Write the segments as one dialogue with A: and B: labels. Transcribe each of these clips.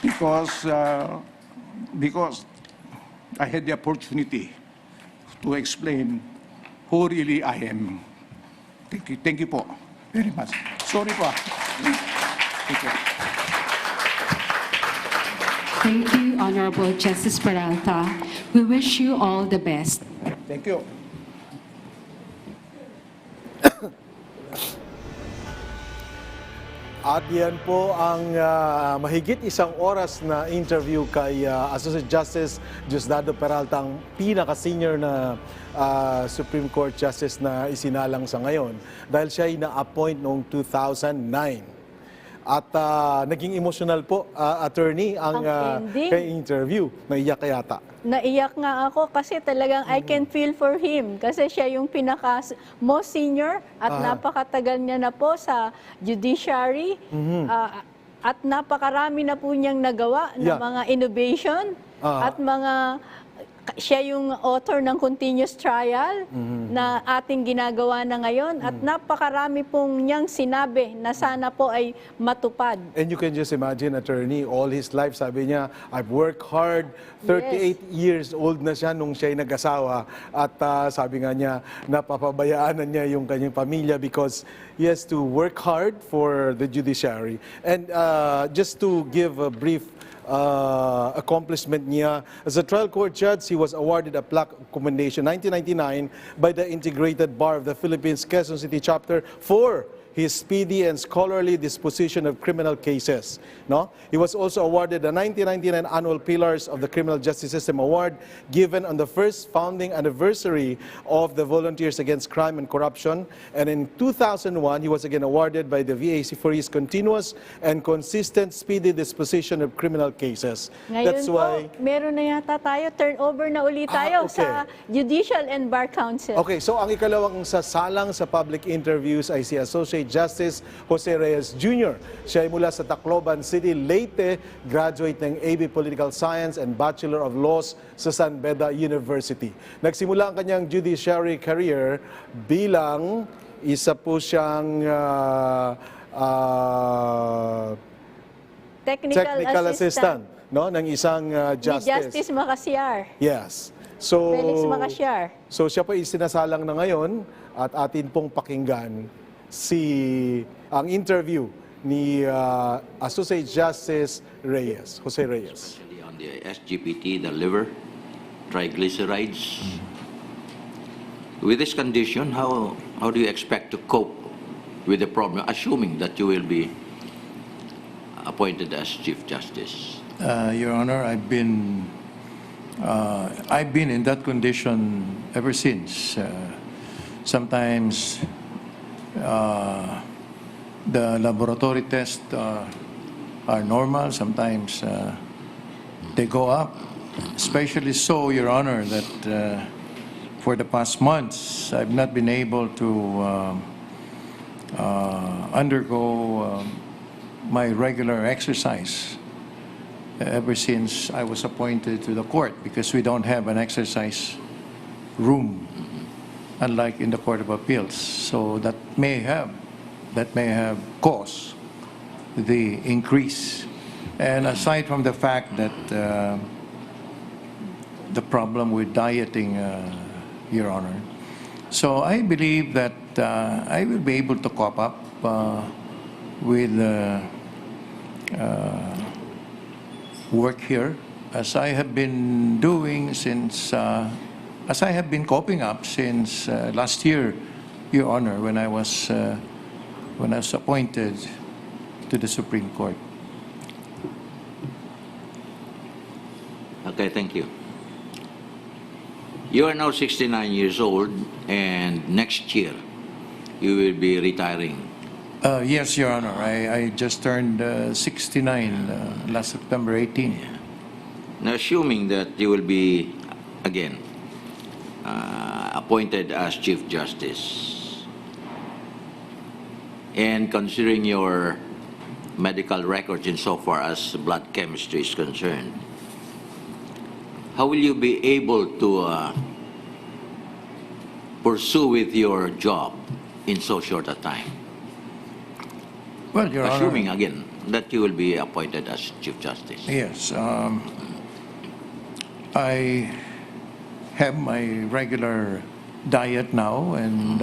A: because I had the opportunity to explain who really I am. Thank you po very much. Sorry po. Thank you.
B: Thank you, Honorable Justice Peralta. We wish you all the best.
A: Thank you.
C: At yan po ang mahigit isang oras na interview kay Associate Justice Diosdado Peralta, ang pinaka-senior na Supreme Court Justice na isinalang sa ngayon dahil siya ay na-appoint noong 2009. At naging emotional po, attorney, ang kay interview. Naiyak ka yata.
D: Naiyak nga ako kasi talagang I can feel for him kasi siya yung most senior at napakatagal niya na po sa judiciary at napakarami na po niyang nagawa ng mga innovation at siya yung author ng continuous trial na ating ginagawa na ngayon at napakarami pong niyang sinabi na sana po ay matupad.
C: And you can just imagine, attorney, all his life, sabi niya, I've worked hard, 38 years old na siya nung siya ay nag-asawa at sabi nga niya, napapabayaan na niya yung kanyang pamilya because he has to work hard for the judiciary. And just to give a brief accomplishment niya. As a trial court judge, he was awarded a plaque commendation 1999 by the Integrated Bar of the Philippines, Quezon City Chapter for his speedy and scholarly disposition of criminal cases. No? He was also awarded the 1999 Annual Pillars of the Criminal Justice System Award given on the first founding anniversary of the Volunteers Against Crime and Corruption. And in 2001, he was again awarded by the VAC for his continuous and consistent speedy disposition of criminal cases.
D: Ngayon
C: That's why...
D: meron na yata tayo, turnover na ulit tayo sa Judicial and Bar Council.
C: Okay, so ang ikalawang sasalang sa public interviews ay si Associate Justice Jose Reyes Jr. Siya ay mula sa Tacloban City, Leyte, graduate ng AB Political Science and Bachelor of Laws sa San Beda University. Nagsimula ang kanyang judiciary career bilang isa po siyang technical assistant, no, ng isang justice.
D: Ni Justice Macaciar.
C: Yes. So,
D: Felix Macaciar.
C: So siya po ay sinasalang na ngayon at atin pong pakinggan ang interview ni Associate Justice Reyes, Jose Reyes.
E: Especially on the SGPT, the liver, triglycerides. With this condition, how do you expect to cope with the problem, assuming that you will be appointed as Chief Justice?
F: Your Honor, I've been in that condition ever since. Sometimes the laboratory tests are normal. Sometimes they go up. Especially so, Your Honor, that for the past months, I've not been able to undergo my regular exercise ever since I was appointed to the court because we don't have an exercise room, unlike in the Court of Appeals. So that may have caused the increase. And aside from the fact that the problem with dieting, Your Honor, so I believe that I will be able to cope up with work here as I have been doing since as I have been coping up since last year, Your Honor, when I was appointed to the Supreme Court.
E: Okay, thank you. You are now 69 years old, and next year you will be retiring.
F: Yes, Your Honor. I just turned 69 last September 18.
E: Now, assuming that you will be, again, appointed as Chief Justice, and considering your medical records insofar as blood chemistry is concerned, how will you be able to pursue with your job in so short a time?
F: Well, Your
E: Assuming,
F: Honor,
E: again, that you will be appointed as Chief Justice?
F: Yes. I have my regular diet now and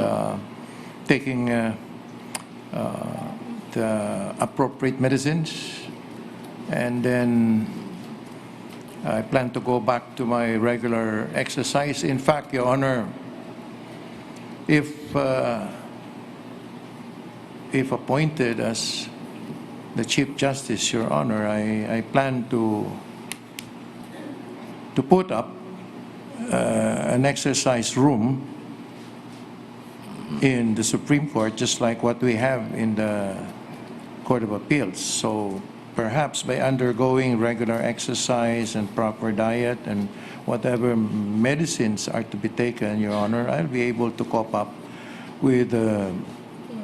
F: taking the appropriate medicines. And then I plan to go back to my regular exercise. In fact, Your Honor, if appointed as the Chief Justice, Your Honor, I plan to put up an exercise room in the Supreme Court, just like what we have in the Court of Appeals. So perhaps by undergoing regular exercise and proper diet and whatever medicines are to be taken, Your Honor, I'll be able to cope up with the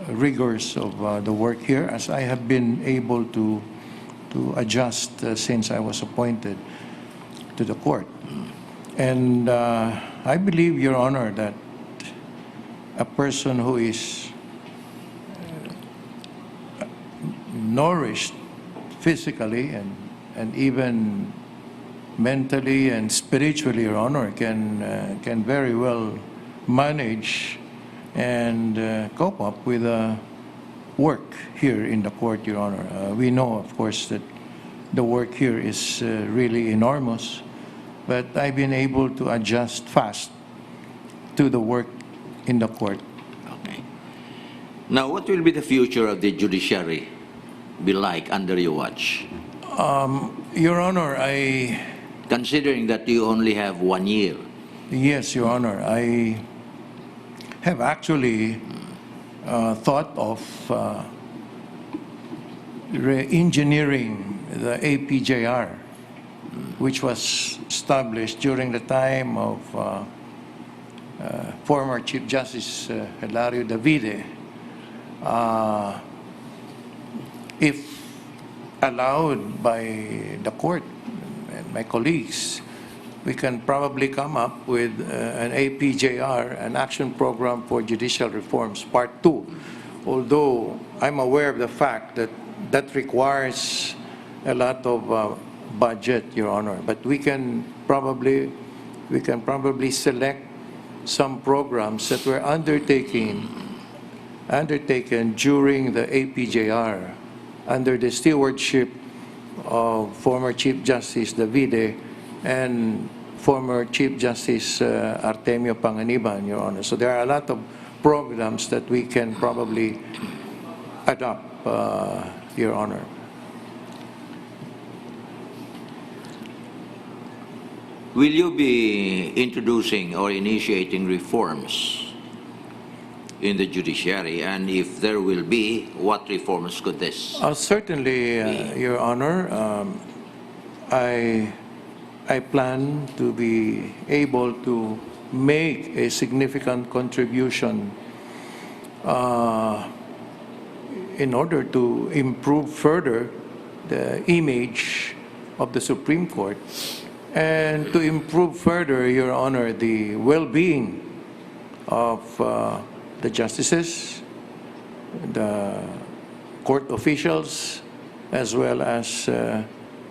F: rigors of the work here, as I have been able to adjust since I was appointed to the court. And I believe, Your Honor, that a person who is nourished physically and even mentally and spiritually, Your Honor, can very well manage and cope up with work here in the court, Your Honor. We know, of course, that the work here is really enormous, but I've been able to adjust fast to the work in the court.
E: Okay. Now, what will be the future of the judiciary be like under your watch?
F: Your Honor,
E: Considering that you only have 1 year.
F: yes, Your Honor, I have actually thought of re-engineering the APJR, which was established during the time of former Chief Justice Hilario Davide. If allowed by the court and my colleagues, we can probably come up with an APJR, an action program for judicial reforms, part 2. Although I'm aware of the fact that that requires a lot of budget, Your Honor, but we can probably select some programs that were undertaken during the APJR under the stewardship of former Chief Justice Davide and former Chief Justice Artemio Panganiban, Your Honor. So there are a lot of programs that we can probably adopt, Your Honor.
E: Will you be introducing or initiating reforms in the judiciary? And if there will be, what reforms could this?
F: Certainly, Your Honor. I plan to be able to make a significant contribution in order to improve further the image of the Supreme Court and to improve further, Your Honor, the well-being of the justices, the court officials, as well as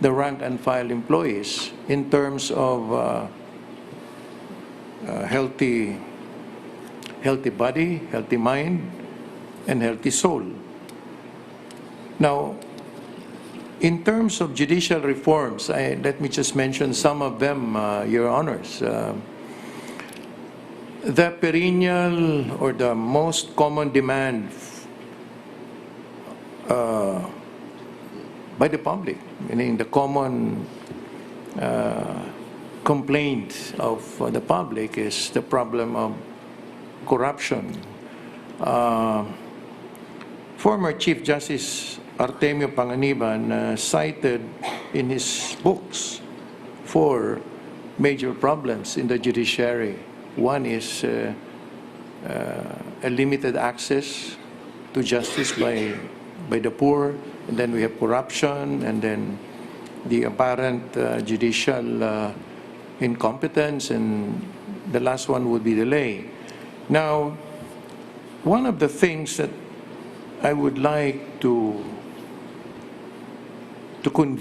F: the rank and file employees in terms of healthy body, healthy mind, and healthy soul. Now, in terms of judicial reforms, let me just mention some of them, Your Honors. The perennial or the most common demand by the public, meaning the common complaint of the public, is the problem of corruption. Former Chief Justice Artemio Panganiban cited in his books 4 major problems in the judiciary. One is a limited access to justice by the poor, and then we have corruption, and then the apparent judicial incompetence, and the last one would be delay. Now, one of the things that I would like to to convey